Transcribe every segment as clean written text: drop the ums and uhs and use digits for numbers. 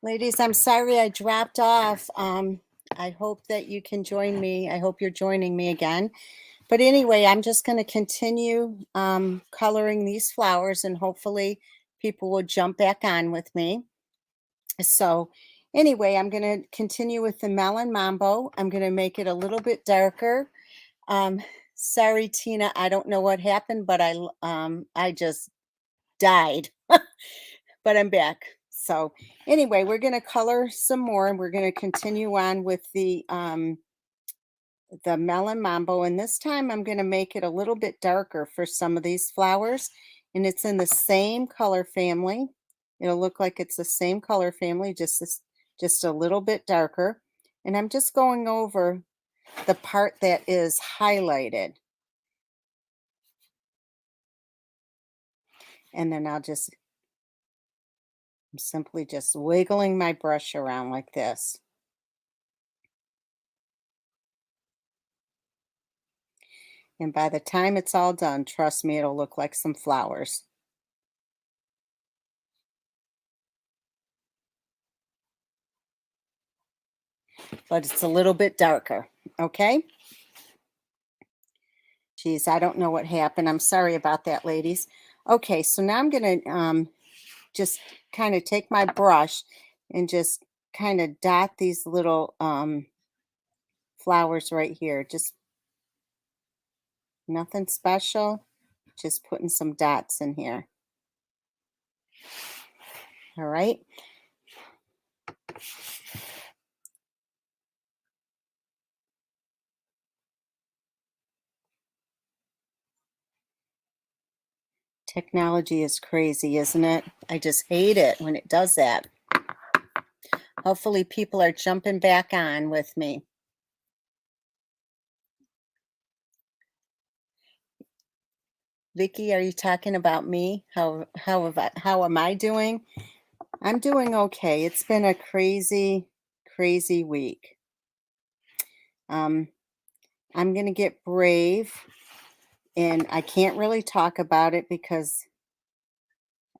Ladies, I'm sorry I dropped off. I hope that you can join me. I hope you're joining me again. But anyway, I'm just going to continue coloring these flowers and hopefully people will jump back on with me. So anyway, I'm going to continue with the Melon Mambo. I'm going to make it a little bit darker. Um, Sorry, Tina, I don't know what happened, but I just died. But I'm back. So anyway, we're going to color some more and we're going to continue on with the Melon Mambo. And this time I'm going to make it a little bit darker for some of these flowers. And it's in the same color family. It'll look like it's the same color family, just a little bit darker. And I'm just going over the part that is highlighted. And then I'm simply just wiggling my brush around like this. And by the time it's all done, trust me, it'll look like some flowers. But it's a little bit darker, okay? Geez, I don't know what happened. I'm sorry about that, ladies. Okay, so now I'm going to just kind of take my brush and just kind of dot these little flowers right here. Just nothing special, just putting some dots in here. All right. Technology is crazy, isn't it? I just hate it when it does that. Hopefully people are jumping back on with me. Vicky, are you talking about me? How am I doing? I'm doing okay. It's been a crazy week. I'm going to get brave and I can't really talk about it because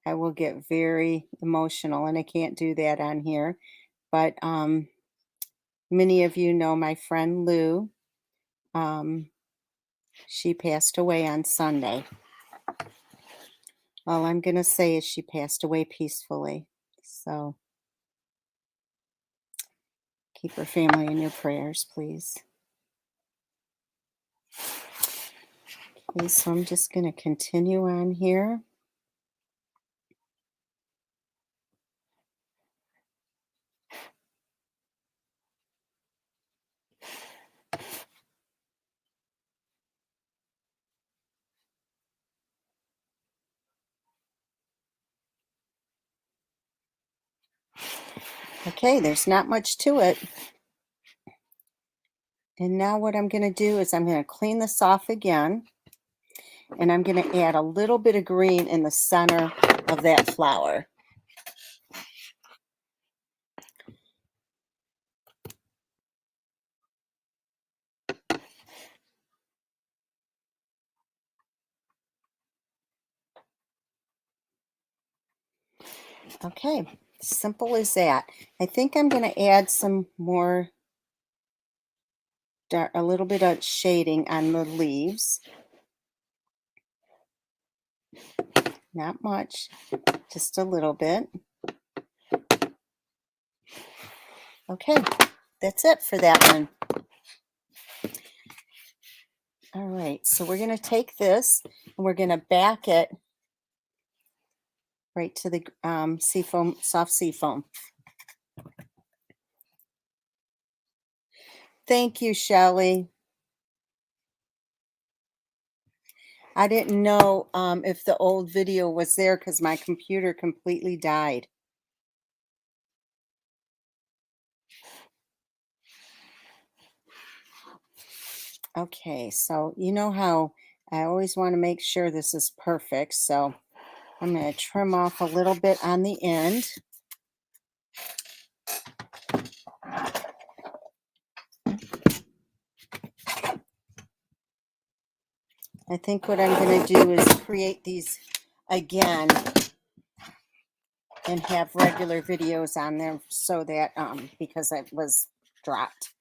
I will get very emotional and I can't do that on here. But many of you know my friend Lou. She passed away on Sunday. All I'm going to say is she passed away peacefully. So keep her family in your prayers, please. Okay, so I'm just going to continue on here. Okay, there's not much to it. And now what I'm going to do is I'm going to clean this off again. And I'm going to add a little bit of green in the center of that flower. Okay, simple as that. I think I'm going to add some more, a little bit of shading on the leaves. Not much, just a little bit. Okay, that's it for that one. All right, so we're going to take this and we're going to back it right to the seafoam, soft seafoam. Thank you, Shelley. I didn't know if the old video was there because my computer completely died. Okay, so you know how I always want to make sure this is perfect. So I'm going to trim off a little bit on the end. I think what I'm going to do is create these again and have regular videos on there so that because it was dropped.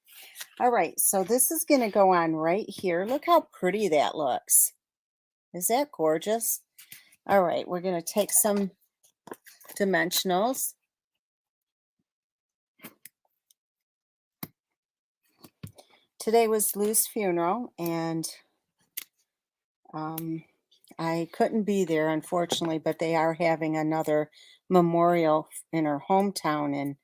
All right, so this is going to go on right here. Look how pretty that looks. Is that gorgeous? All right, we're going to take some dimensionals. Today was Lou's funeral, and I couldn't be there, unfortunately, but they are having another memorial in her hometown in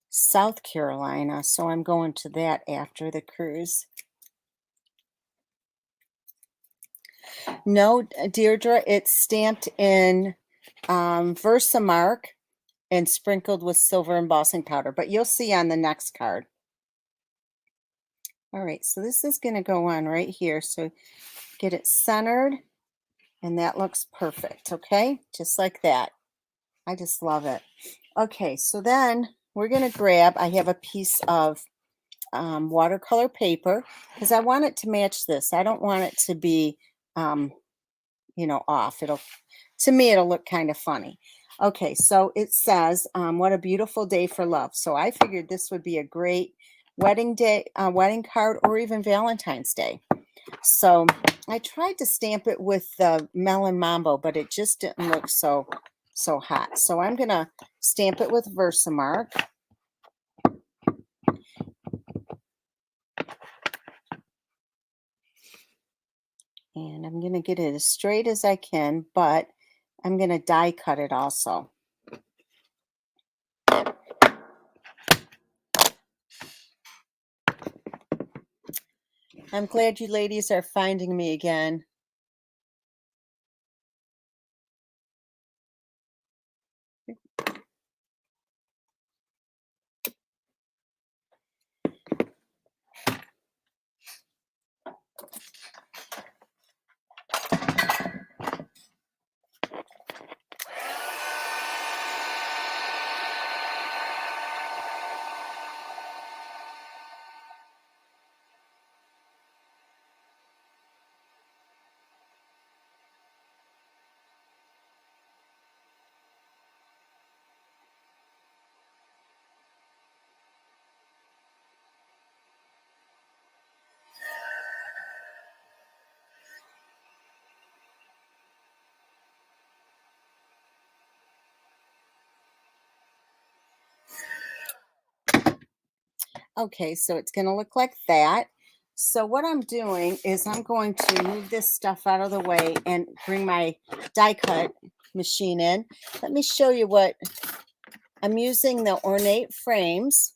South Carolina, so I'm going to that after the cruise. No, Deirdre, it's stamped in Versamark and sprinkled with silver embossing powder, but you'll see on the next card. All right, so this is going to go on right here. So get it centered, and that looks perfect, okay? Just like that. I just love it. Okay, so then we're going to grab, I have a piece of watercolor paper because I want it to match this. I don't want it to be, you know, off. To me, it'll look kind of funny. Okay, so it says, what a beautiful day for love. So I figured this would be a great wedding day, wedding card, or even Valentine's Day. So I tried to stamp it with the Melon Mambo, but it just didn't look so hot. So I'm going to stamp it with Versamark. And I'm going to get it as straight as I can, but I'm going to die cut it also. I'm glad you ladies are finding me again. Okay, so it's going to look like that. So what I'm doing is I'm going to move this stuff out of the way and bring my die cut machine in. Let me show you what I'm using. The Ornate Frames,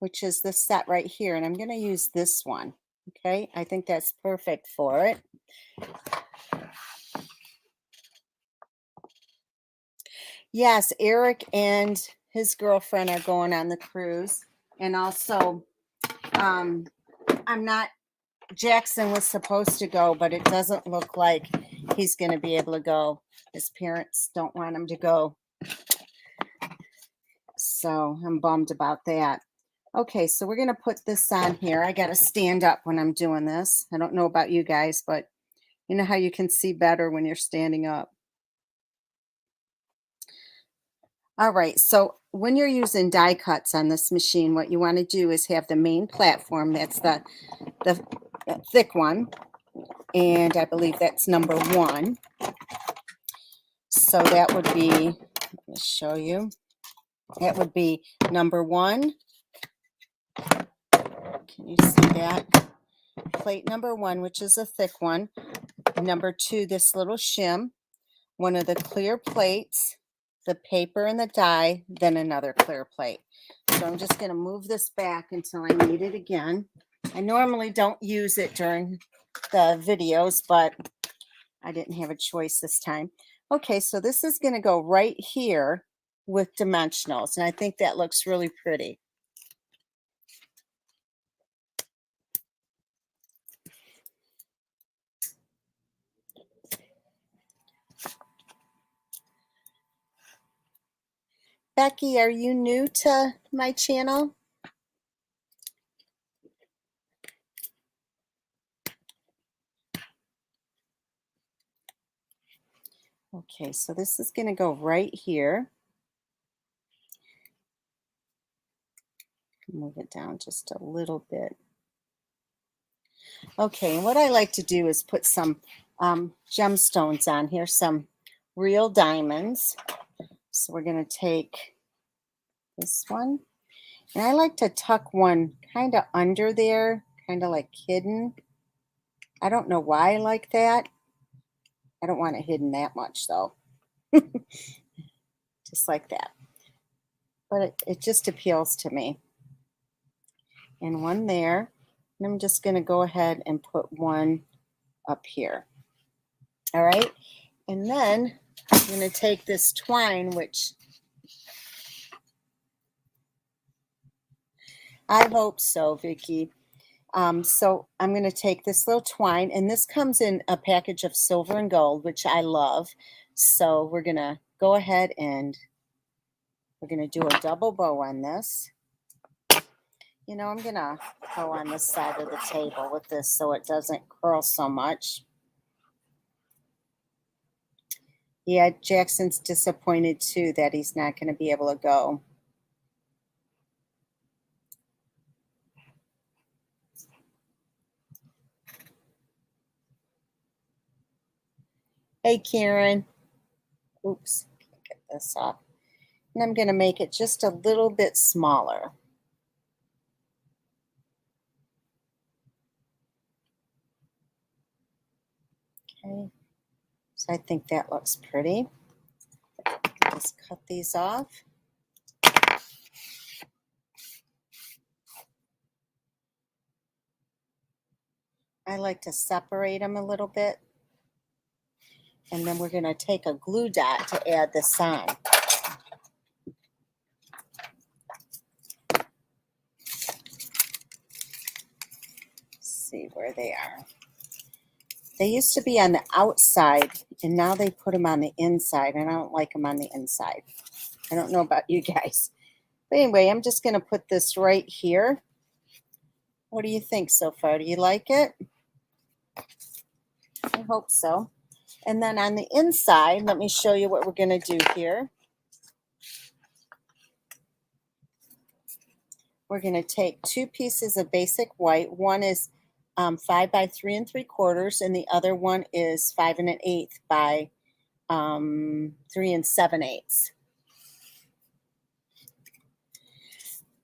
which is this set right here, and I'm going to use this one. Okay, I think that's perfect for it. Yes, Eric and his girlfriend are going on the cruise, and also I'm not, Jackson was supposed to go, but it doesn't look like he's going to be able to go. His parents don't want him to go, so I'm bummed about that. Okay, so we're going to put this on here. I got to stand up when I'm doing this. I don't know about you guys, but you know how you can see better when you're standing up. All right, so when you're using die cuts on this machine, what you want to do is have the main platform. That's the thick one, and I believe that's number 1. So that would be, let me show you. That would be number 1. Can you see that? Plate number 1, which is a thick one. Number 2, this little shim. One of the clear plates, the paper and the die, then another clear plate. So I'm just going to move this back until I need it again. I normally don't use it during the videos, but I didn't have a choice this time. Okay, so this is going to go right here with dimensionals, and I think that looks really pretty. Becky, are you new to my channel? Okay, so this is going to go right here. Move it down just a little bit. Okay, and what I like to do is put some gemstones on here, some real diamonds. So we're going to take this one. And I like to tuck one kind of under there, kind of like hidden. I don't know why I like that. I don't want it hidden that much though. Just like that. But it just appeals to me. And one there. And I'm just going to go ahead and put one up here. All right. And then I'm going to take this twine, which I hope so, Vicki. So I'm going to take this little twine, and this comes in a package of silver and gold, which I love. So we're going to go ahead and we're going to do a double bow on this. You know, I'm going to go on this side of the table with this so it doesn't curl so much. Yeah, Jackson's disappointed too that he's not going to be able to go. Hey, Karen. Oops, can't get this off. And I'm going to make it just a little bit smaller. Okay, so I think that looks pretty. Just cut these off. I like to separate them a little bit. And then we're going to take a glue dot to add this on. Let's see where they are. They used to be on the outside, and now they put them on the inside, and I don't like them on the inside. I don't know about you guys. But anyway, I'm just going to put this right here. What do you think so far? Do you like it? I hope so. And then on the inside, let me show you what we're going to do here. We're going to take 2 pieces of basic white. One is 5 by 3 3/4, and the other one is 5 1/8 by 3 7/8.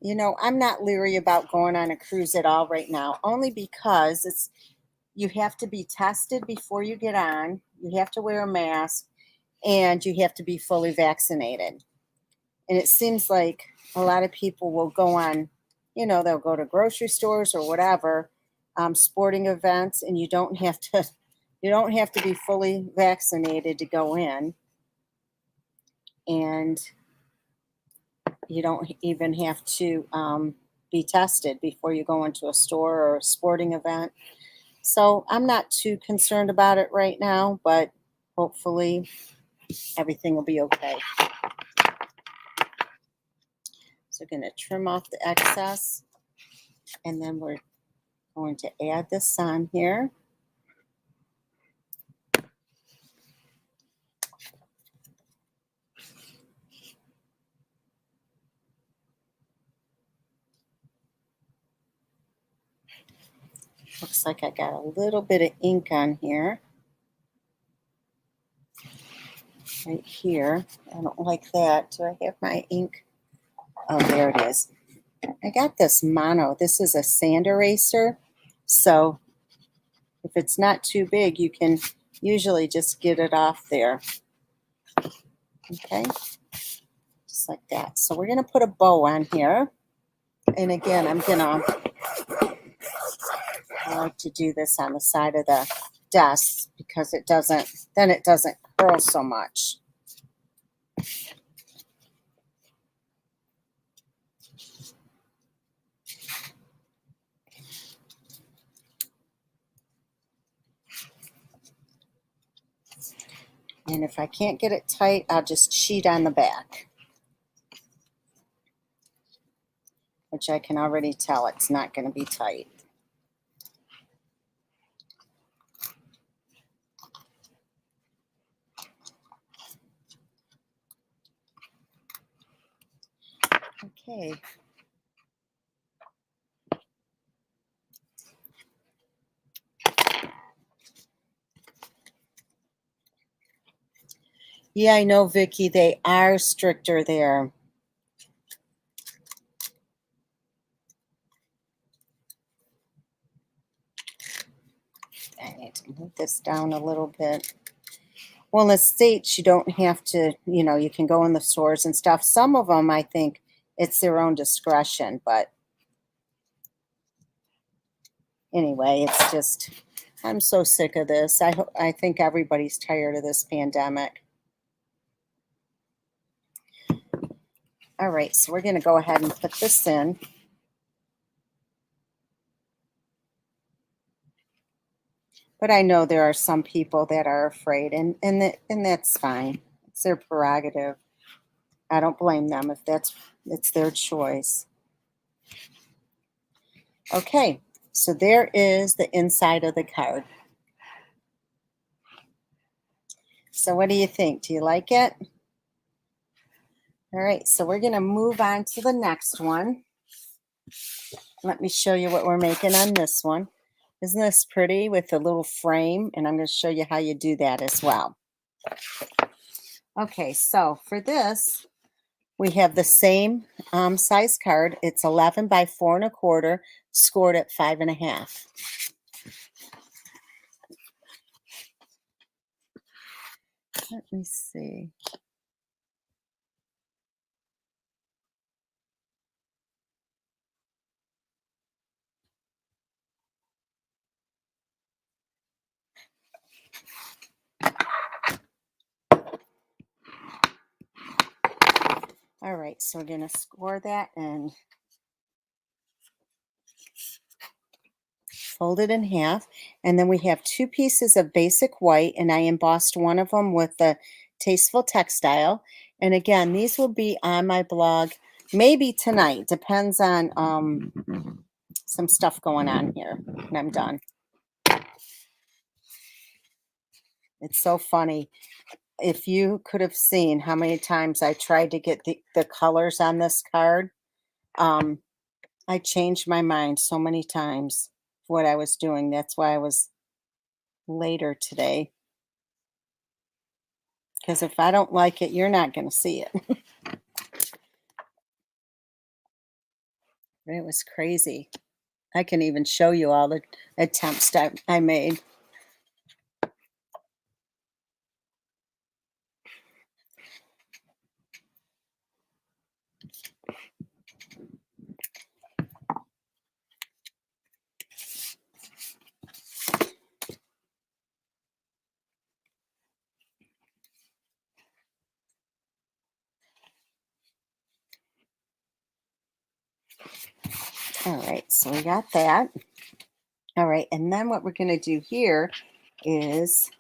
You know, I'm not leery about going on a cruise at all right now, only because you have to be tested before you get on. You have to wear a mask, and you have to be fully vaccinated. And it seems like a lot of people will go on, you know, they'll go to grocery stores or whatever, sporting events, and you don't have to be fully vaccinated to go in. And you don't even have to be tested before you go into a store or a sporting event. So I'm not too concerned about it right now, but hopefully everything will be okay. So we're going to trim off the excess, and then we're going to add this on here. Looks like I got a little bit of ink on here. Right here. I don't like that. Do I have my ink? Oh, there it is. I got this mono. This is a sand eraser. So if it's not too big, you can usually just get it off there. Okay. Just like that. So we're going to put a bow on here. And again, I like to do this on the side of the desk because it doesn't curl so much. And if I can't get it tight, I'll just sheet on the back, which I can already tell it's not going to be tight. Okay. Yeah, I know, Vicky, they are stricter there. I need to move this down a little bit. Well, in the States, you don't have to, you can go in the stores and stuff. Some of them, I think it's their own discretion. But anyway, it's just, I'm so sick of this. I think everybody's tired of this pandemic. All right, so we're going to go ahead and put this in. But I know there are some people that are afraid, and that's fine. It's their prerogative. I don't blame them if it's their choice. Okay, so there is the inside of the card. So what do you think? Do you like it? All right, so we're going to move on to the next one. Let me show you what we're making on this one. Isn't this pretty with the little frame? And I'm going to show you how you do that as well. Okay, so for this, we have the same size card. It's 11 by 4 1/4, scored at 5 1/2. Let me see. All right, so we're going to score that and fold it in half. And then we have 2 pieces of basic white, and I embossed one of them with the Tasteful Textile. And again, these will be on my blog maybe tonight. Depends on some stuff going on here, and I'm done. It's so funny. If you could have seen how many times I tried to get the colors on this card, I changed my mind so many times what I was doing. That's why I was later today. Because if I don't like it, you're not going to see it. It was crazy. I can even show you all the attempts that I made. All right, so we got that. All right, and then what we're going to do here is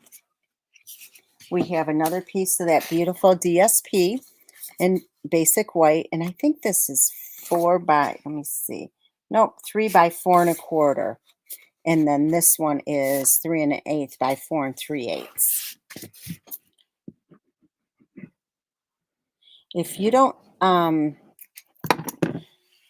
we have another piece of that beautiful DSP in basic white, and I think this is 4 by, let me see, nope, 3 by 4 1/4, and then this one is 3 1/8 by 4 3/8. If you don't,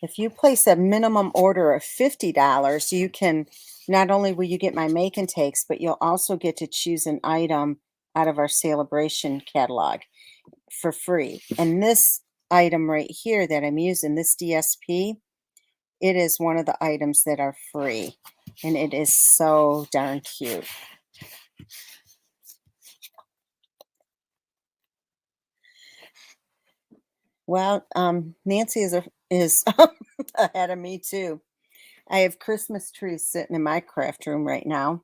if you place a minimum order of $50, you can, not only will you get my make and takes, but you'll also get to choose an item out of our celebration catalog for free. And this item right here that I'm using, this DSP, it is one of the items that are free. And it is so darn cute. Well, Nancy is ahead of me too. I have Christmas trees sitting in my craft room right now.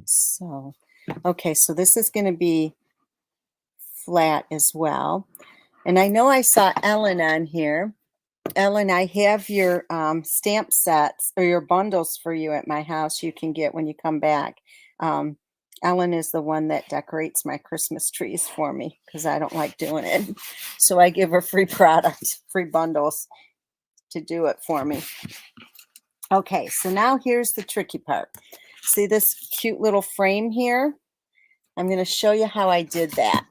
So, okay, so this is going to be flat as well. And I know I saw Ellen on here. Ellen, I have your stamp sets or your bundles for you at my house you can get when you come back. Ellen is the one that decorates my Christmas trees for me because I don't like doing it. So I give her free product, free bundles to do it for me. Okay, so now here's the tricky part. See this cute little frame here? I'm going to show you how I did that.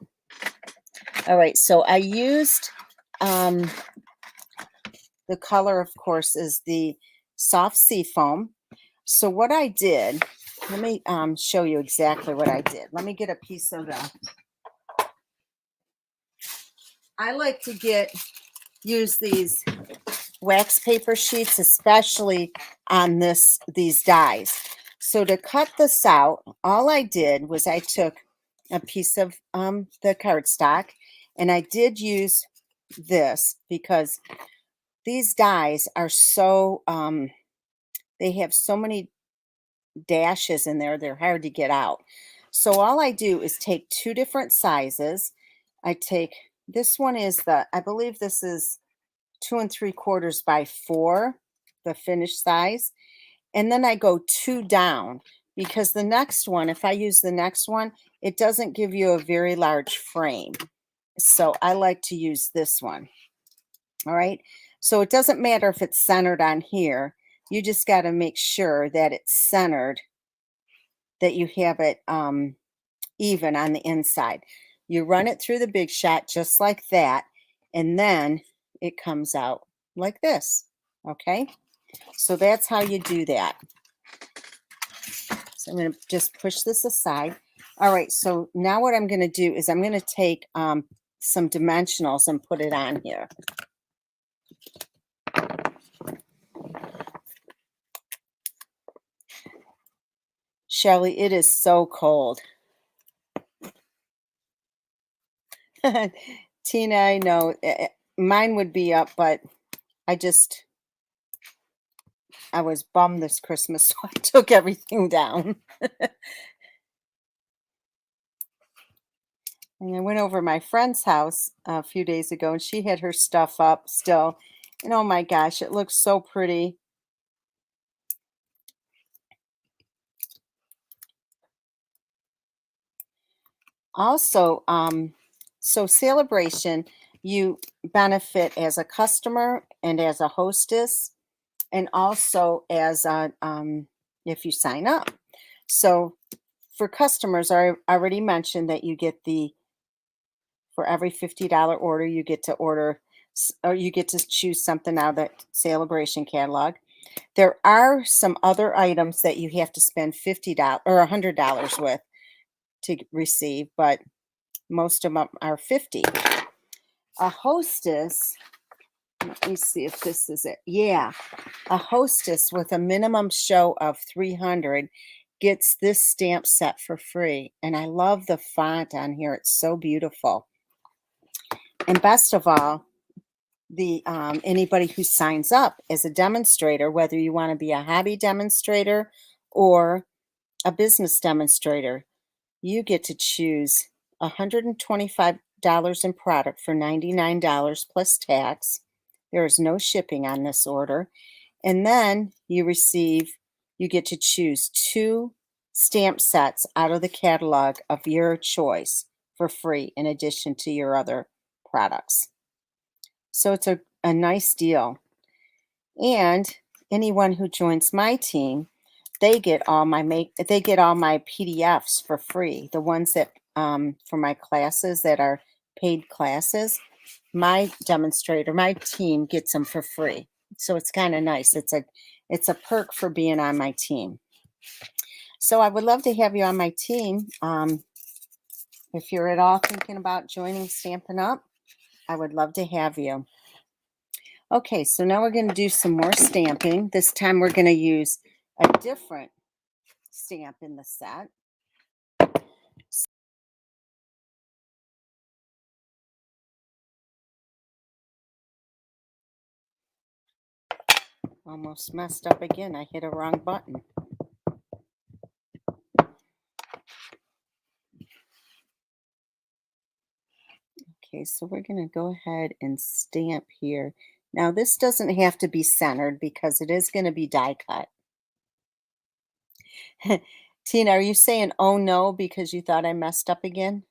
All right, so I used the color, of course, is the soft sea foam. So what I did, let me show you exactly what I did. Let me get a piece of the, I like to use these wax paper sheets, especially on these dies. So to cut this out, all I did was I took a piece of the cardstock, and I did use this because these dies are so, they have so many dashes in there, they're hard to get out. So all I do is take two different sizes. I take, this one is I believe this is 2 3/4 by 4, the finished size. And then I go 2 down because the next one, if I use the next one, it doesn't give you a very large frame. So I like to use this one. All right. So it doesn't matter if it's centered on here. You just got to make sure that it's centered, that you have it even on the inside. You run it through the Big Shot just like that, and then it comes out like this. Okay. So that's how you do that. So I'm going to just push this aside. All right, so now what I'm going to do is I'm going to take some dimensionals and put it on here. Shelly, it is so cold. Tina, I know. Mine would be up, but I was bummed this Christmas, so I took everything down. And I went over my friend's house a few days ago, and she had her stuff up still. And oh my gosh, it looks so pretty. Also, so Celebration, you benefit as a customer and as a hostess, and also as a, if you sign up. So for customers, I already mentioned that you get for every $50 order, you get to order, or you get to choose something out of that Celebration catalog. There are some other items that you have to spend $50 or $100 with to receive, but most of them are 50. A hostess, let me see if this is it. Yeah, a hostess with a minimum show of 300 gets this stamp set for free. And I love the font on here. It's so beautiful. And best of all, the anybody who signs up as a demonstrator, whether you want to be a hobby demonstrator or a business demonstrator, you get to choose $125 in product for $99 plus tax. There is no shipping on this order. And then you get to choose 2 stamp sets out of the catalog of your choice for free in addition to your other products. So it's a nice deal. And anyone who joins my team, they get all my PDFs for free. The ones that for my classes that are paid classes, my team gets them for free. So it's kind of nice. It's a perk for being on my team. So I would love to have you on my team. If you're at all thinking about joining Stampin' Up, I would love to have you. Okay, so now we're going to do some more stamping. This time we're going to use a different stamp in the set. Almost messed up again. I hit a wrong button. Okay, so we're going to go ahead and stamp here. Now this doesn't have to be centered because it is going to be die cut. Tina, are you saying oh no because you thought I messed up again?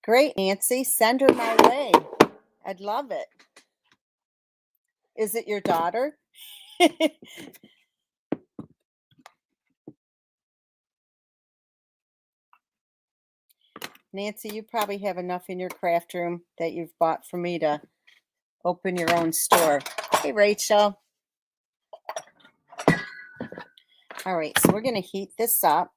Great, Nancy. Send her my way. I'd love it. Is it your daughter? Nancy, you probably have enough in your craft room that you've bought for me to open your own store. Hey, Rachel. All right, so we're going to heat this up.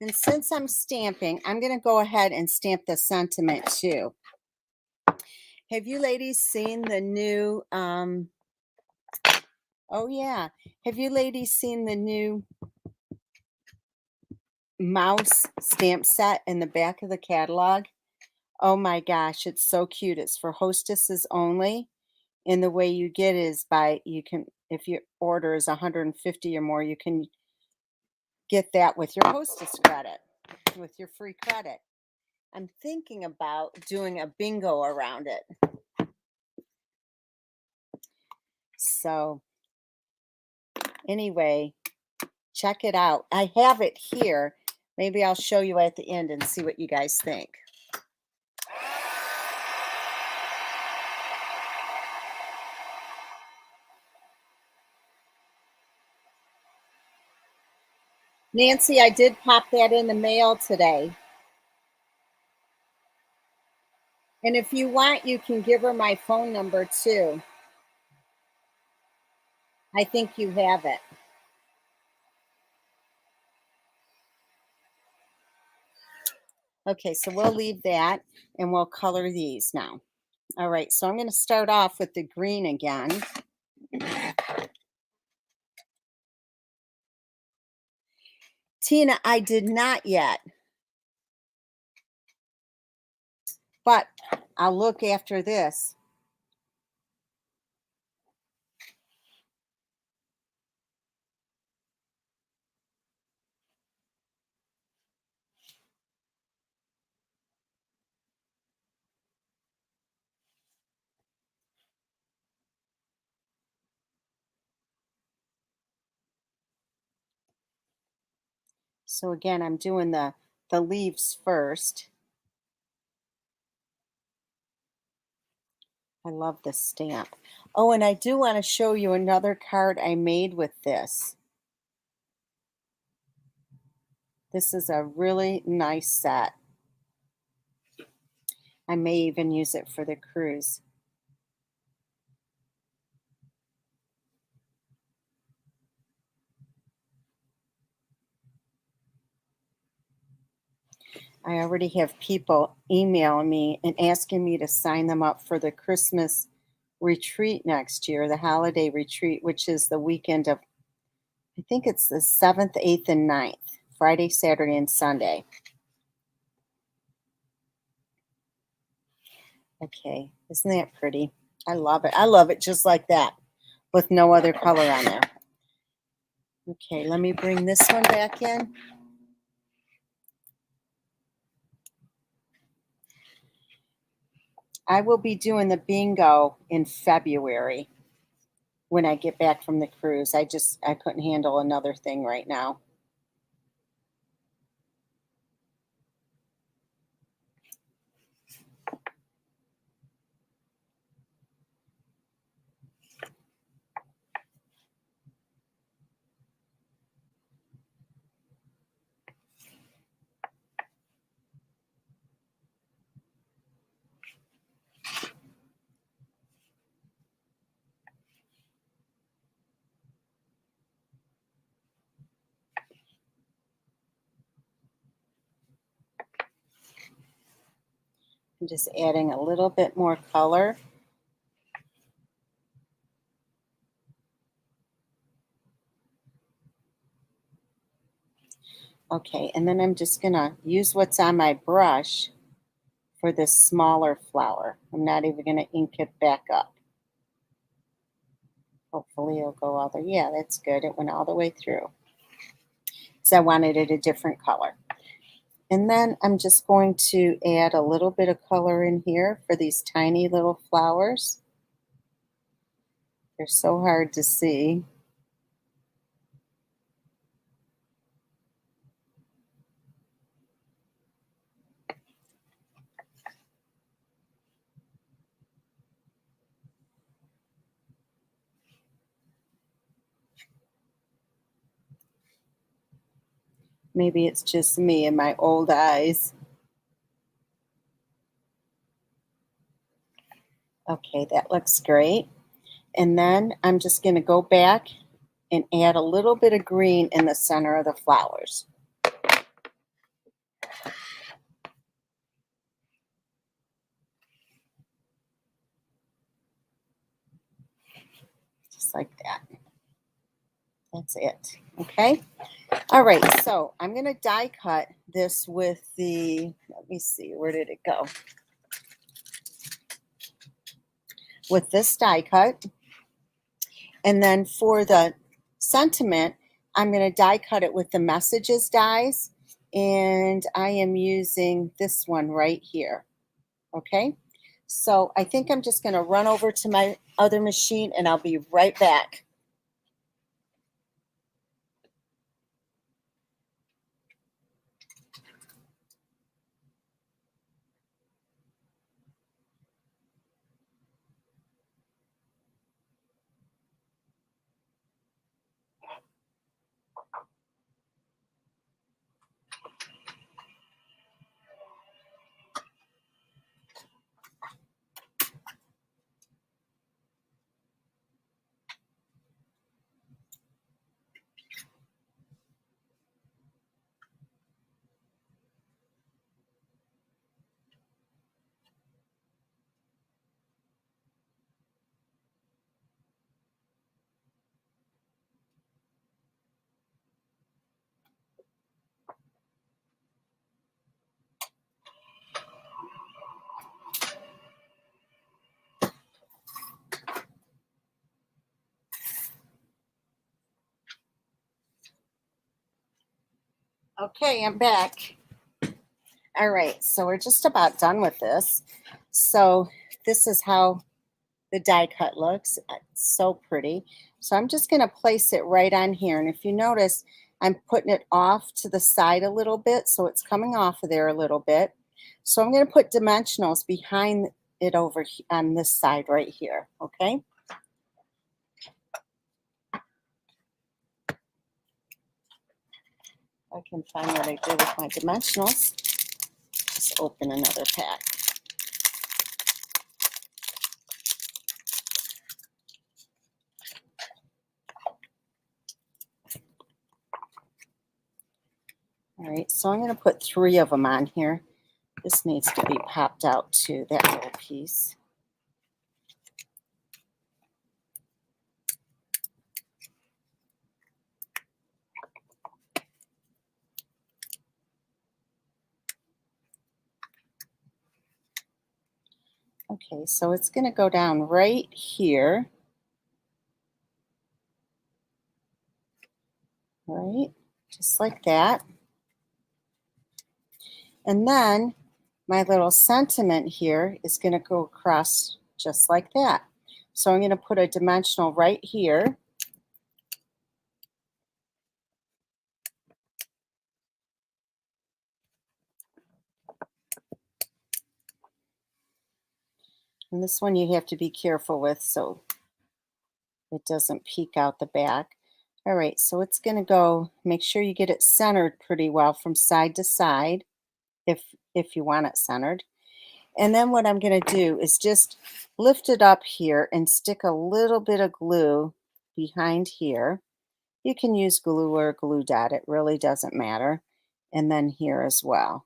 And since I'm stamping, I'm going to go ahead and stamp the sentiment too. Have you ladies seen the new, oh yeah, have you ladies seen the new mouse stamp set in the back of the catalog? Oh my gosh, it's so cute. It's for hostesses only. And the way you get is you can, if your order is 150 or more, you can get that with your hostess credit, with your free credit. I'm thinking about doing a bingo around it. So anyway, check it out. I have it here. Maybe I'll show you at the end and see what you guys think. Nancy, I did pop that in the mail today. And if you want, you can give her my phone number too. I think you have it. Okay, so we'll leave that and we'll color these now. All right, so I'm going to start off with the green again. Tina, I did not yet, but I'll look after this. So again, I'm doing the leaves first. I love this stamp. Oh, and I do want to show you another card I made with this. This is a really nice set. I may even use it for the cruise. I already have people emailing me and asking me to sign them up for the Christmas retreat next year, the holiday retreat, which is the weekend of, I think it's the 7th, 8th, and 9th, Friday, Saturday, and Sunday. Okay, isn't that pretty? I love it. I love it just like that with no other color on there. Okay, let me bring this one back in. I will be doing the bingo in February when I get back from the cruise. I couldn't handle another thing right now. I'm just adding a little bit more color. Okay, and then I'm just gonna use what's on my brush for this smaller flower. I'm not even gonna ink it back up. Hopefully it'll go all the, yeah, that's good. It went all the way through. So I wanted it a different color. And then I'm just going to add a little bit of color in here for these tiny little flowers. They're so hard to see. Maybe it's just me and my old eyes. Okay, that looks great. And then I'm just going to go back and add a little bit of green in the center of the flowers. Just like that. That's it. Okay. All right. So I'm going to die cut this with the, let me see, where did it go? With this die cut. And then for the sentiment, I'm going to die cut it with the messages dies. And I am using this one right here. Okay. So I think I'm just going to run over to my other machine and I'll be right back. Okay, I'm back. All right, so we're just about done with this. So this is how the die cut looks. It's so pretty. So I'm just going to place it right on here. And if you notice, I'm putting it off to the side a little bit, so it's coming off of there a little bit. So I'm going to put dimensionals behind it over on this side right here, okay? I can find what I did with my dimensionals. Just open another pack. All right, so I'm going to put 3 of them on here. This needs to be popped out too, that little piece. Okay, so it's going to go down right here. Right, just like that. And then my little sentiment here is going to go across just like that. So I'm going to put a dimensional right here. And this one you have to be careful with so it doesn't peek out the back. All right, so it's going to go, make sure you get it centered pretty well from side to side if you want it centered. And then what I'm going to do is just lift it up here and stick a little bit of glue behind here. You can use glue or glue dot, it really doesn't matter. And then here as well.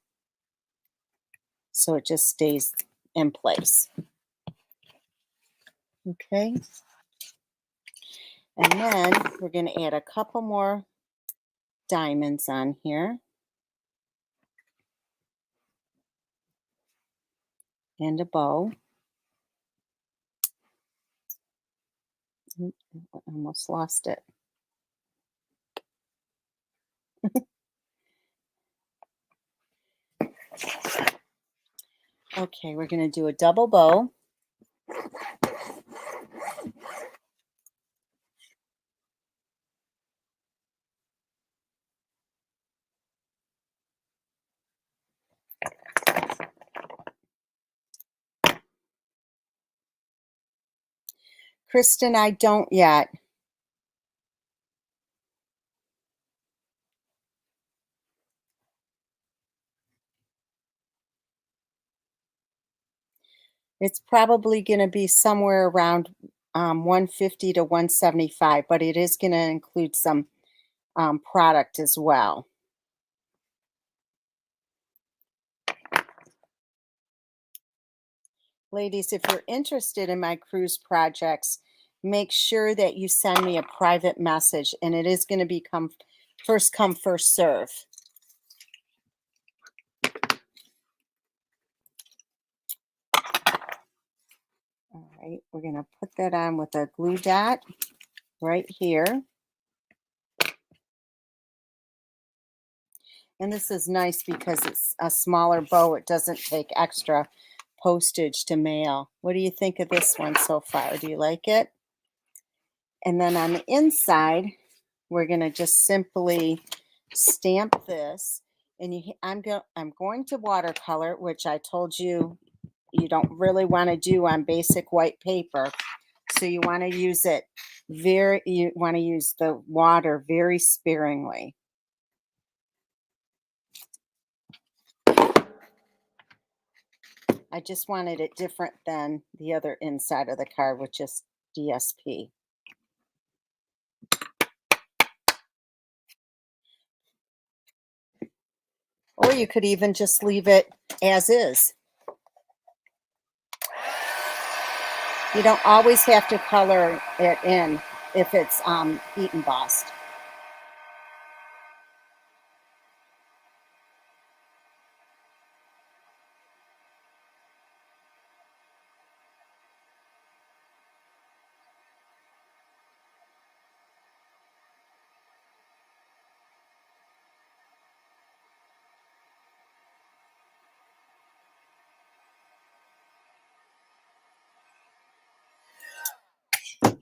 So it just stays in place. Okay. And then we're going to add a couple more diamonds on here. and a bow. I almost lost it. Okay, we're going to do a double bow. Kristen, I don't yet. It's probably going to be somewhere around 150 to 175, but it is going to include some product as well. Ladies, if you're interested in my cruise projects, make sure that you send me a private message, and it is going to become first come, first serve. All right, we're going to put that on with a glue dot right here. And this is nice because it's a smaller bow. It doesn't take extra postage to mail. What do you think of this one so far? Do you like it? And then on the inside, we're going to just simply stamp this. And I'm going to watercolor, which I told you you don't really want to do on basic white paper. So you want to use it you want to use the water very sparingly. I just wanted it different than the other inside of the card, which is DSP. Or you could even just leave it as is. You don't always have to color it in if it's heat embossed.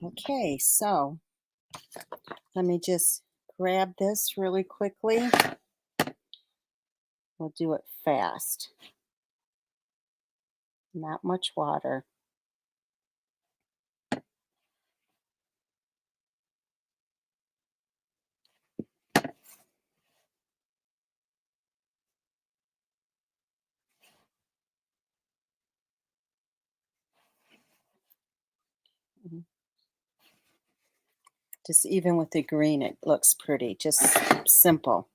Okay, so let me just grab this really quickly. We'll do it fast. Not much water. Just even with the green, it looks pretty, just simple.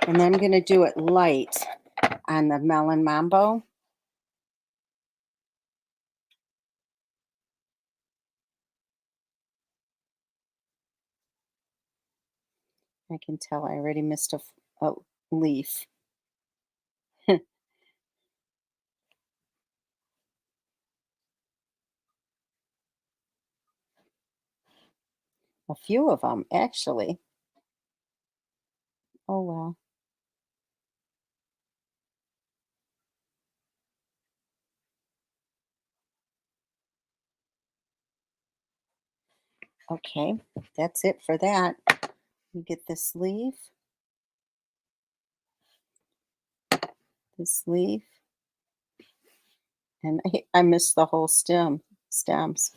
And then I'm going to do it light on the Melon Mambo. I can tell I already missed a leaf. A few of them, actually. Oh, well. Okay, that's it for that. You get this leaf, and I missed the whole stems.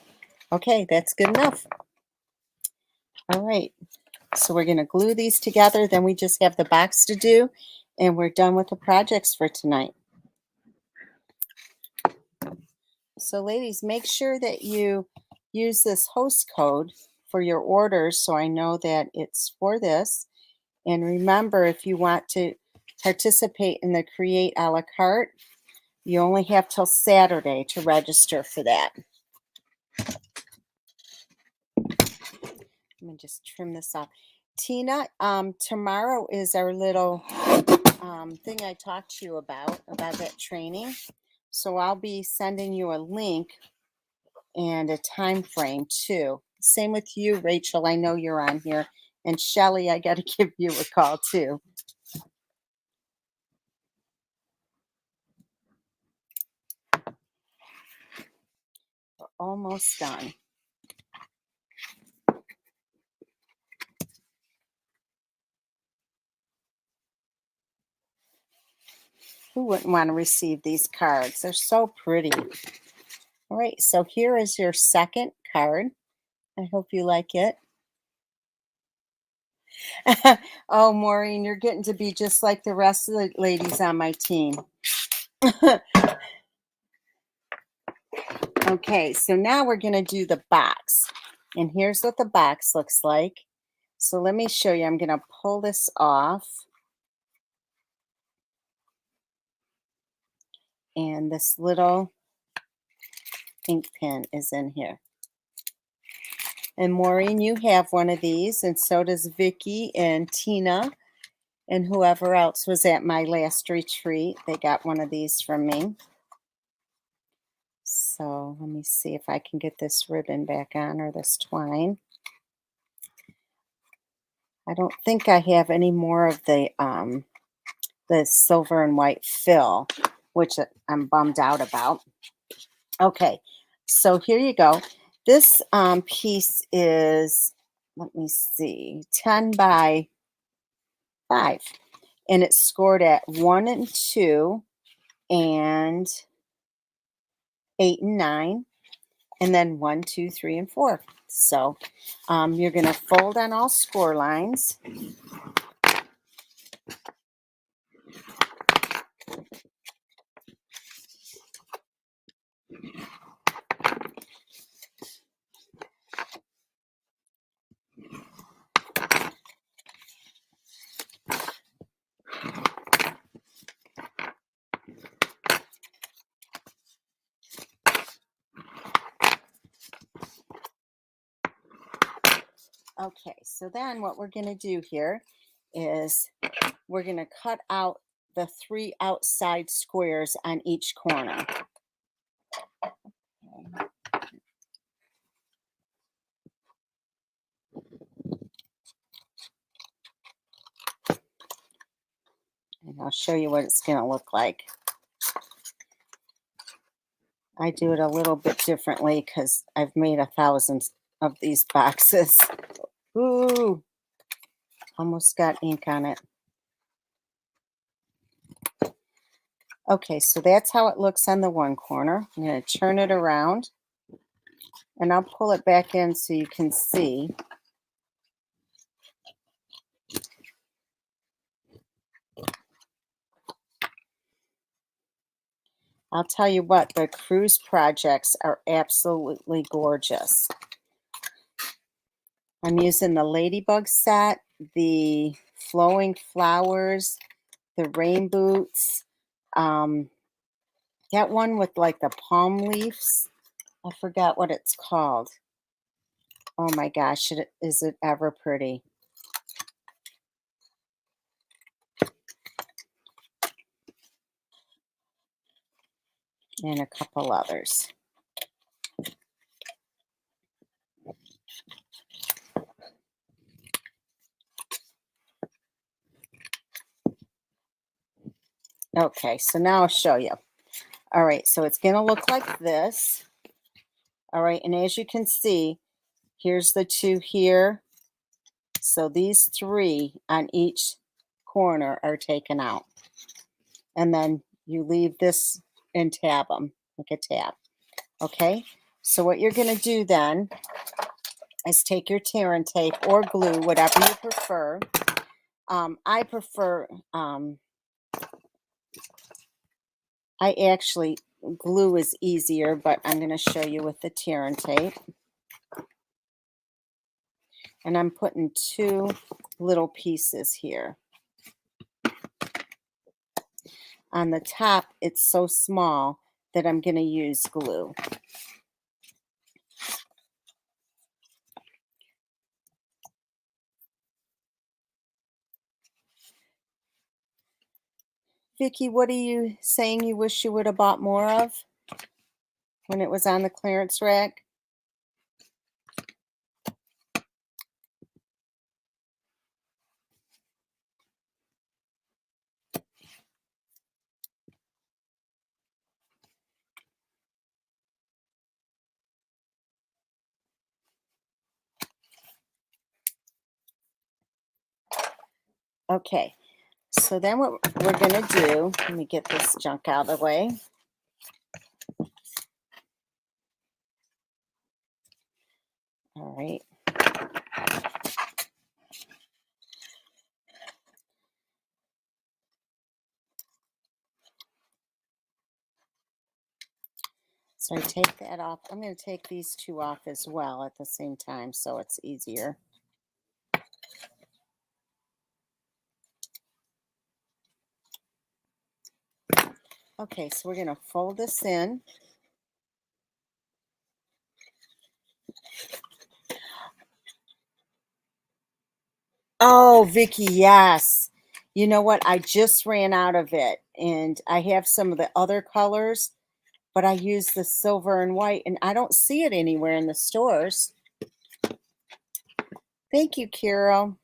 Okay, that's good enough. All right, so we're going to glue these together. Then we just have the box to do, and we're done with the projects for tonight. So ladies, make sure that you use this host code for your orders so I know that it's for this. And remember, if you want to participate in the Create a la carte, you only have till Saturday to register for that. Let me just trim this off. Tina, tomorrow is our little thing I talked to you about that training. So I'll be sending you a link and a time frame too. Same with you, Rachel. I know you're on here. And Shelly, I got to give you a call too. We're almost done. Who wouldn't want to receive these cards? They're so pretty. All right, so here is your second card. I hope you like it. Oh, Maureen, you're getting to be just like the rest of the ladies on my team. Okay, so now we're going to do the box. And here's what the box looks like. So let me show you. I'm going to pull this off. And this little ink pen is in here. And Maureen, you have one of these, and so does Vicky and Tina and whoever else was at my last retreat. They got one of these from me. So let me see if I can get this ribbon back on, or this twine. I don't think I have any more of the silver and white fill, which I'm bummed out about. Okay, so here you go. This piece is, let me see, 10 by 5. And it's scored at 1 and 2 and 8 and 9. And then 1, 2, 3, and 4. So you're going to fold on all score lines. Okay, so then what we're going to do here is we're going to cut out the 3 outside squares on each corner. And I'll show you what it's going to look like. I do it a little bit differently because I've made 1,000 of these boxes. Ooh, almost got ink on it. Okay, so that's how it looks on the one corner. I'm going to turn it around, and I'll pull it back in so you can see. I'll tell you what, the cruise projects are absolutely gorgeous. I'm using the ladybug set, the flowing flowers, the rain boots, that one with like the palm leaves. I forgot what it's called. Oh my gosh, is it ever pretty? And a couple others. Okay, so now I'll show you. All right, so it's going to look like this. All right, and as you can see, here's the 2 here. So these 3 on each corner are taken out. And then you leave this and tab them, like a tab. Okay, so what you're going to do then is take your tear and tape or glue, whatever you prefer. I prefer, I actually, glue is easier, but I'm going to show you with the tear and tape. And I'm putting 2 little pieces here. On the top, it's so small that I'm going to use glue. Vicky, what are you saying you wish you would have bought more of when it was on the clearance rack? Okay, so then what we're going to do, let me get this junk out of the way. All right. So I take that off. I'm going to take these two off as well at the same time so it's easier. Okay, so we're going to fold this in. Oh, Vicky, yes. You know what? I just ran out of it, and I have some of the other colors, but I use the silver and white, and I don't see it anywhere in the stores. Thank you, Carol.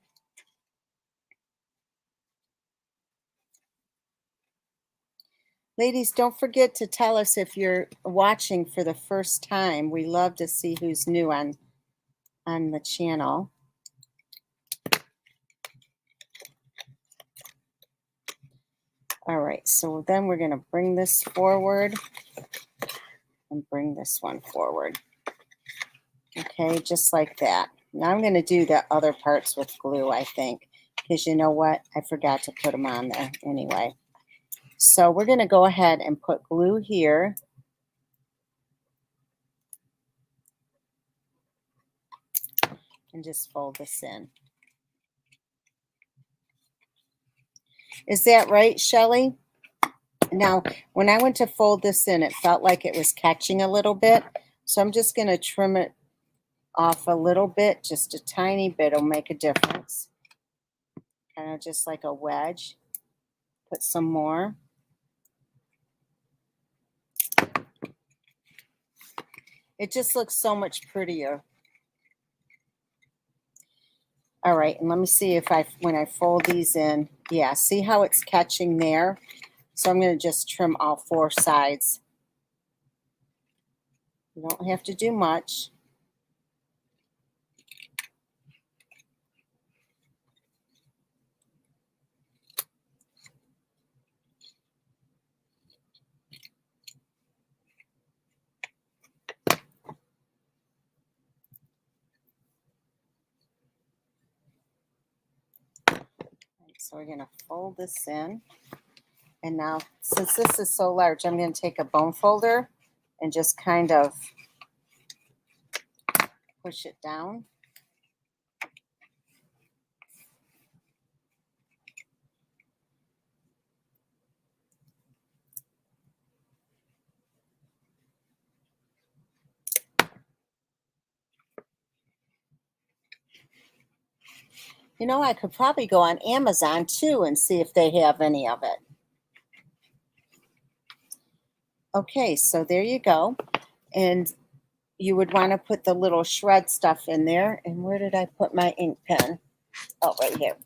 Ladies, don't forget to tell us if you're watching for the first time. We love to see who's new on the channel. All right, so then we're going to bring this forward and bring this one forward. Okay, just like that. Now I'm going to do the other parts with glue, I think, because you know what? I forgot to put them on there anyway. So we're going to go ahead and put glue here. And just fold this in. Is that right, Shelly? Now, when I went to fold this in, it felt like it was catching a little bit. So I'm just going to trim it off a little bit. Just a tiny bit will make a difference. Kind of just like a wedge. Put some more. It just looks so much prettier. All right, and let me see if when I fold these in, yeah, see how it's catching there? So I'm going to just trim all four sides. You don't have to do much. So we're going to fold this in. And now, since this is so large, I'm going to take a bone folder and just kind of push it down. You know, I could probably go on Amazon too and see if they have any of it. Okay, so there you go. And you would want to put the little shred stuff in there. And where did I put my ink pen? Oh, right here.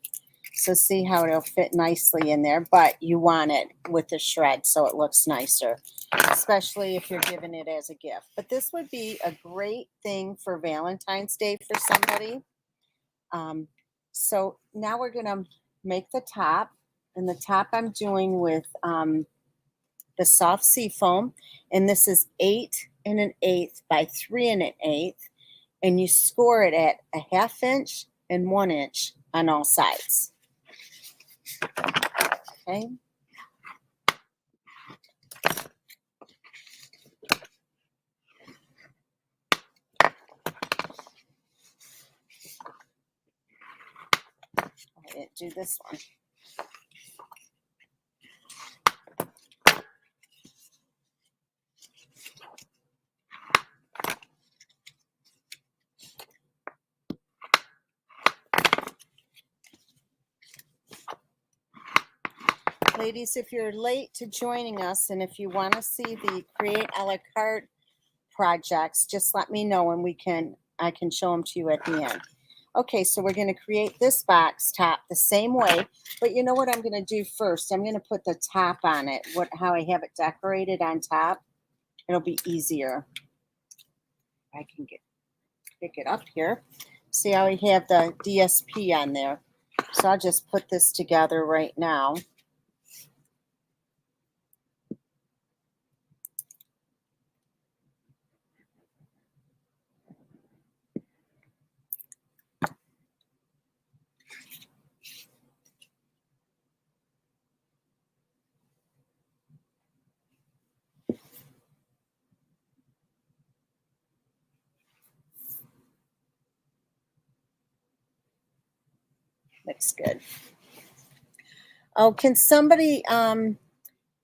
So see how it'll fit nicely in there, but you want it with the shred so it looks nicer, especially if you're giving it as a gift. But this would be a great thing for Valentine's Day for somebody. So now we're going to make the top, and the top I'm doing with the soft sea foam, and this is 8 1/8 by 3 1/8, and you score it at a 1/2 inch and 1 inch on all sides. Okay. I didn't do this one. Ladies, if you're late to joining us and if you want to see the Create a la carte projects, just let me know and I can show them to you at the end. Okay, so we're going to create this box top the same way, but you know what I'm going to do first? I'm going to put the top on it, how I have it decorated on top. It'll be easier. I can pick it up here. See how we have the DSP on there. So I'll just put this together right now. Looks good. Oh, can somebody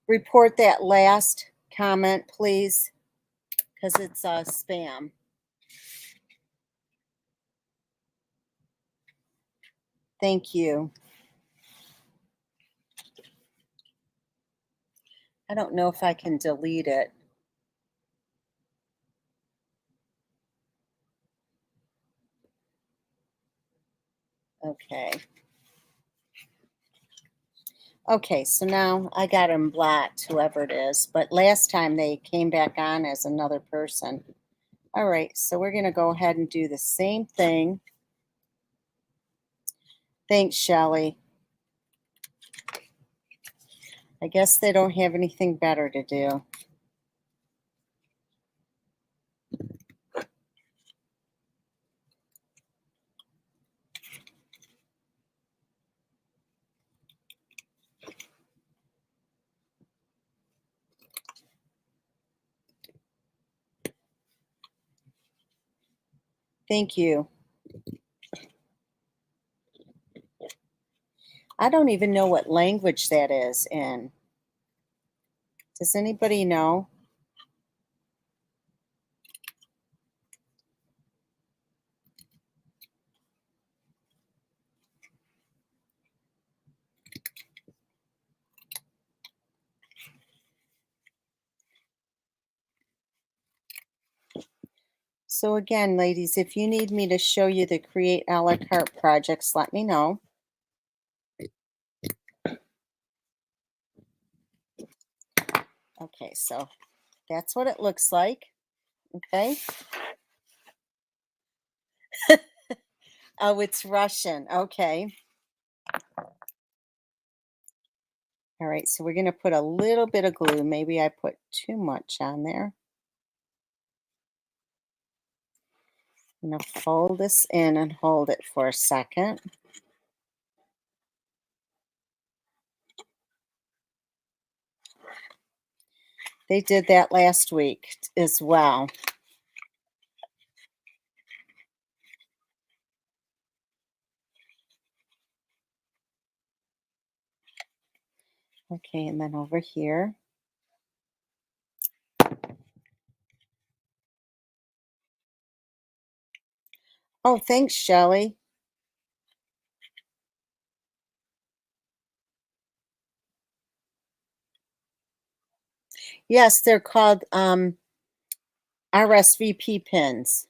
report that last comment, please? Because it's spam. Thank you. I don't know if I can delete it. Okay. Okay, so now I got them blocked, whoever it is. But last time they came back on as another person. All right, so we're going to go ahead and do the same thing. Thanks, Shelley. I guess they don't have anything better to do. Thank you. I don't even know what language that is in. Does anybody know? So again, ladies, if you need me to show you the Create a la carte projects, let me know. Okay, so that's what it looks like. Okay. Oh, it's Russian. Okay. All right, so we're going to put a little bit of glue. Maybe I put too much on there. I'm going to fold this in and hold it for a second. They did that last week as well. Okay, and then over here. Oh, thanks, Shelley. Yes, they're called RSVP pins.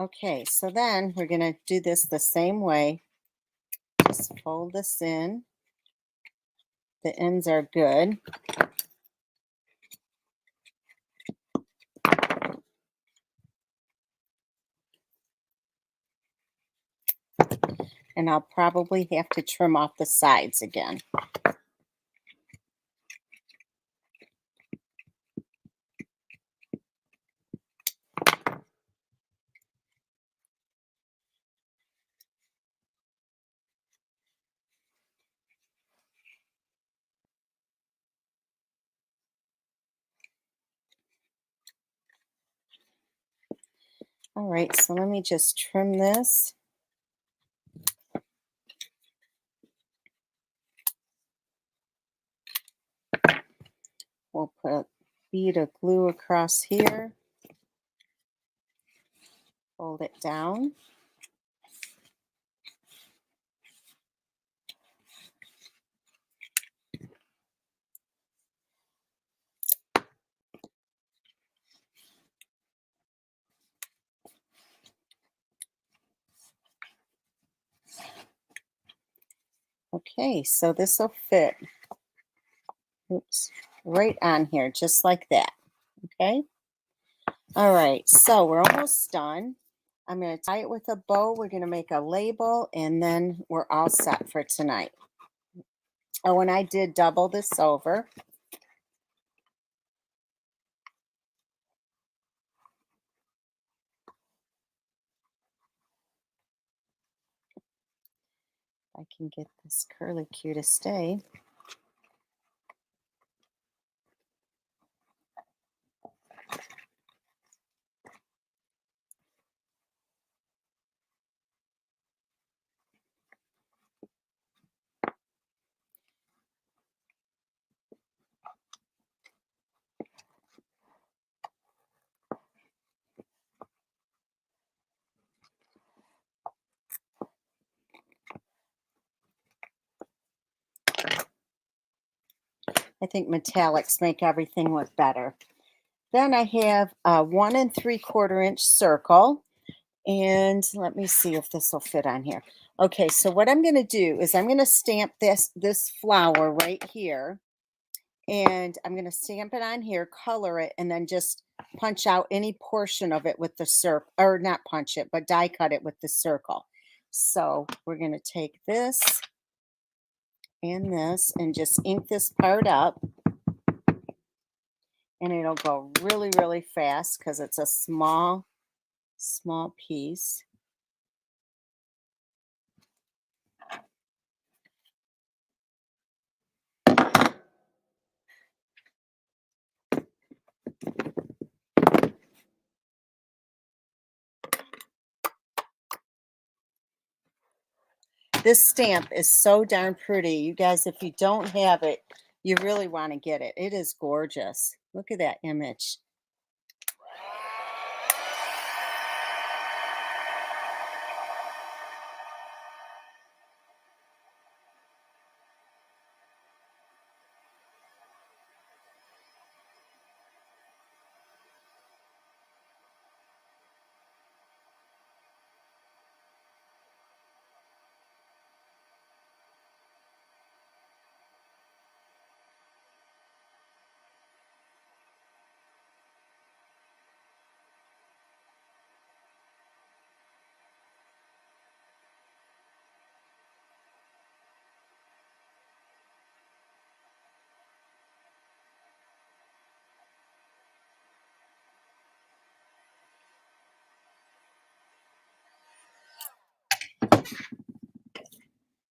Okay, so then we're going to do this the same way. Just fold this in. The ends are good. And I'll probably have to trim off the sides again. All right, so let me just trim this. we'll put a bead of glue across here. Fold it down. Okay, so this will fit, oops, right on here, just like that. Okay. All right, so we're almost done. I'm going to tie it with a bow. We're going to make a label, and then we're all set for tonight. Oh, and I did double this over. I can get this curlicue to stay. I think metallics make everything look better. Then I have a 1 3/4 inch circle. And let me see if this will fit on here. Okay, so what I'm going to do is I'm going to stamp this flower right here. And I'm going to stamp it on here, color it, and then just punch out any portion of it with the circle, or not punch it, but die cut it with the circle. So we're going to take this and just ink this part up. And it'll go really, really fast because it's a small piece. This stamp is so darn pretty. You guys, if you don't have it, you really want to get it. It is gorgeous. Look at that image.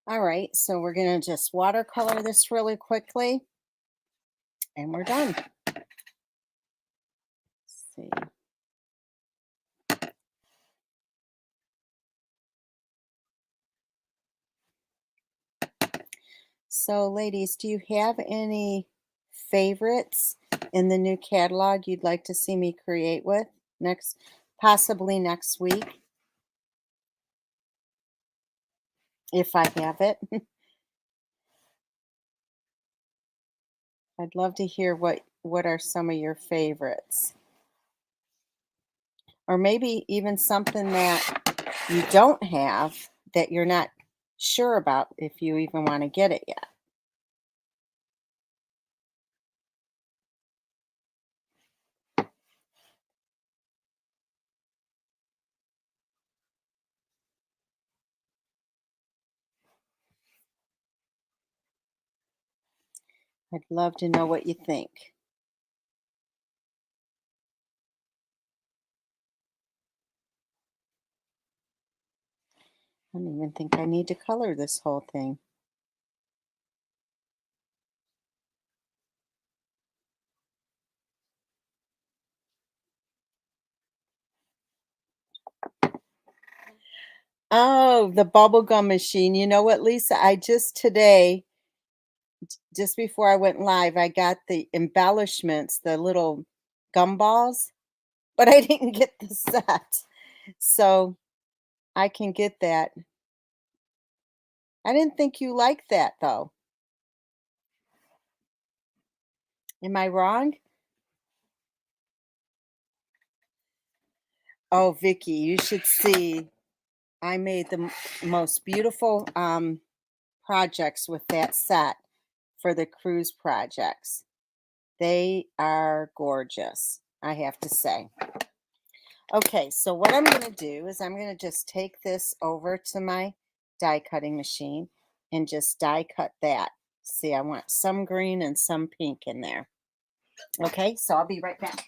All right, so we're going to just watercolor this really quickly, and we're done. Let's see. So, ladies, do you have any favorites in the new catalog you'd like to see me create with possibly next week, if I have it? I'd love to hear what are some of your favorites. Or maybe even something that you don't have that you're not sure about if you even want to get it yet. I'd love to know what you think. I don't even think I need to color this whole thing. Oh, the bubble gum machine. You know what, Lisa? I just today just before I went live, I got the embellishments, the little gumballs, but I didn't get the set. So I can get that. I didn't think you liked that though. Am I wrong? Oh, Vicky, you should see. I made the most beautiful projects with that set for the cruise projects. They are gorgeous, I have to say. Okay, so what I'm going to do is I'm going to just take this over to my die cutting machine and just die cut that. See, I want some green and some pink in there. Okay, so I'll be right back.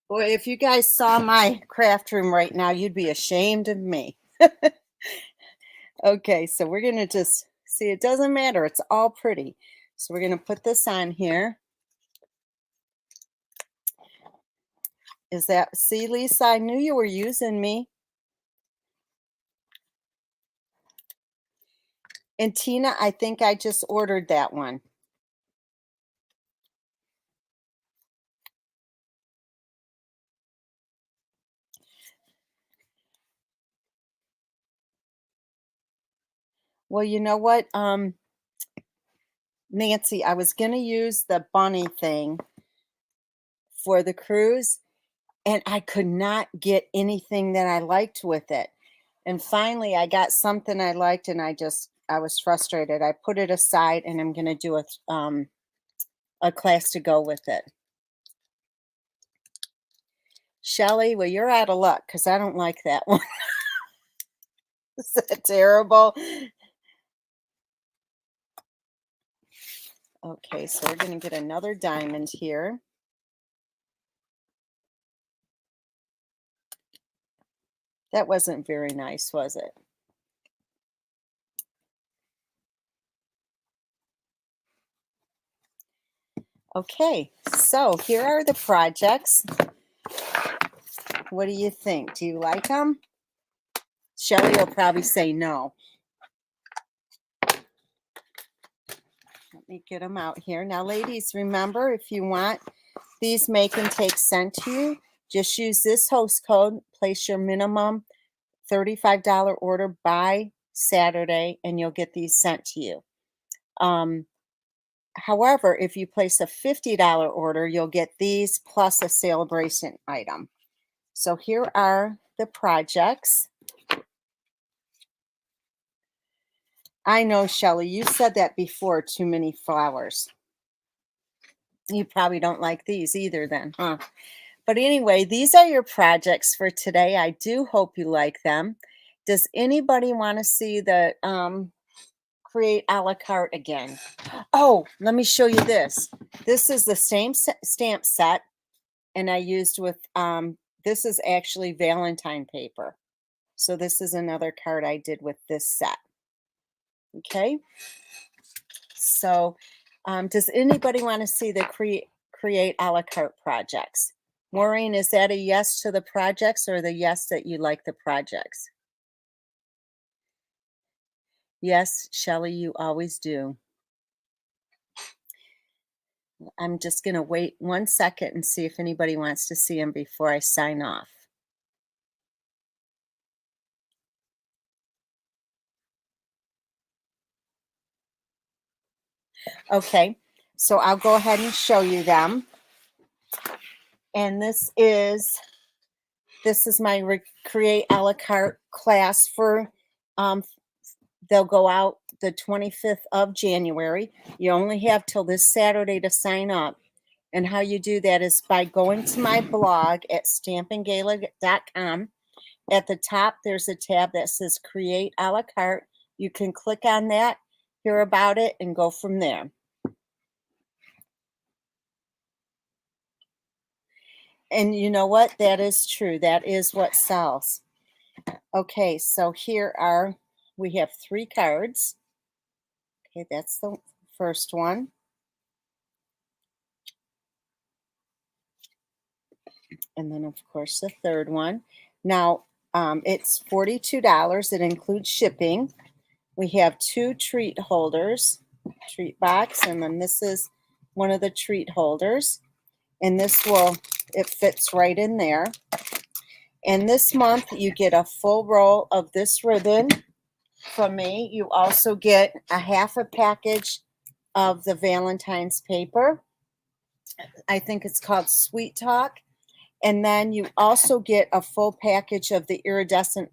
Boy, if you guys saw my craft room right now, you'd be ashamed of me. Okay, so we're going to just see, it doesn't matter. It's all pretty. So we're going to put this on here. Is that, see, Lisa, I knew you were using me. And Tina, I think I just ordered that one. Well, you know what, Nancy, I was going to use the bunny thing for the cruise, and I could not get anything that I liked with it. And finally, I got something I liked, and I was frustrated. I put it aside, and I'm going to do a class to go with it. Shelly, well, you're out of luck because I don't like that one. Is that terrible? Okay, so we're going to get another diamond here. That wasn't very nice, was it? Okay, so here are the projects. What do you think? Do you like them? Shelly will probably say no. Let me get them out here. Now, ladies, remember, if you want these make and take sent to you, just use this host code, place your minimum $35 order by Saturday, and you'll get these sent to you. However, if you place a $50 order, you'll get these plus a celebration item. So here are the projects. I know, Shelly, you said that before, too many flowers. You probably don't like these either then, huh? But anyway, these are your projects for today. I do hope you like them. Does anybody want to see the create a la carte again? Oh, let me show you this. This is the same stamp set, and I used with, this is actually Valentine paper. So this is another card I did with this set. Okay. So does anybody want to see the create a la carte projects? Maureen, is that a yes to the projects or the yes that you like the projects? Yes, Shelly, you always do. I'm just going to wait 1 second and see if anybody wants to see them before I sign off. Okay, so I'll go ahead and show you them. And this is my create a la carte class for, they'll go out the 25th of January. You only have till this Saturday to sign up. And how you do that is by going to my blog at stampinggala.com. At the top, there's a tab that says Create a la carte. You can click on that, hear about it, and go from there. And you know what? That is true. That is what sells. Okay, so we have 3 cards. Okay, that's the first one. And then, of course, the third one. Now, it's $42. It includes shipping. We have 2 treat holders, treat box, and then this is one of the treat holders. And it fits right in there. And this month, you get a full roll of this ribbon from me. You also get a half a package of the Valentine's paper. I think it's called Sweet Talk. And then you also get a full package of the iridescent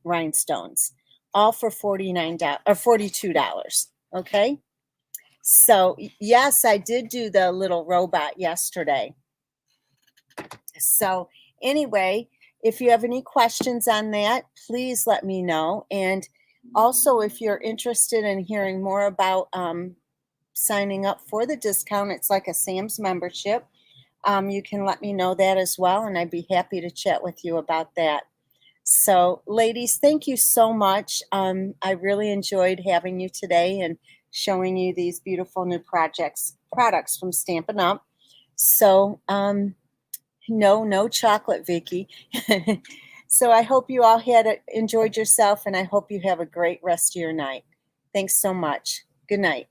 rhinestones, all for $49 or $42. Okay. So yes, I did do the little robot yesterday. So anyway, if you have any questions on that, please let me know. And also, if you're interested in hearing more about signing up for the discount, it's like a Sam's membership. You can let me know that as well, and I'd be happy to chat with you about that. So, ladies, thank you so much. I really enjoyed having you today and showing you these beautiful new products from Stampin' Up. So, no chocolate, Vicky. So I hope you all enjoyed yourself, and I hope you have a great rest of your night. Thanks so much. Good night.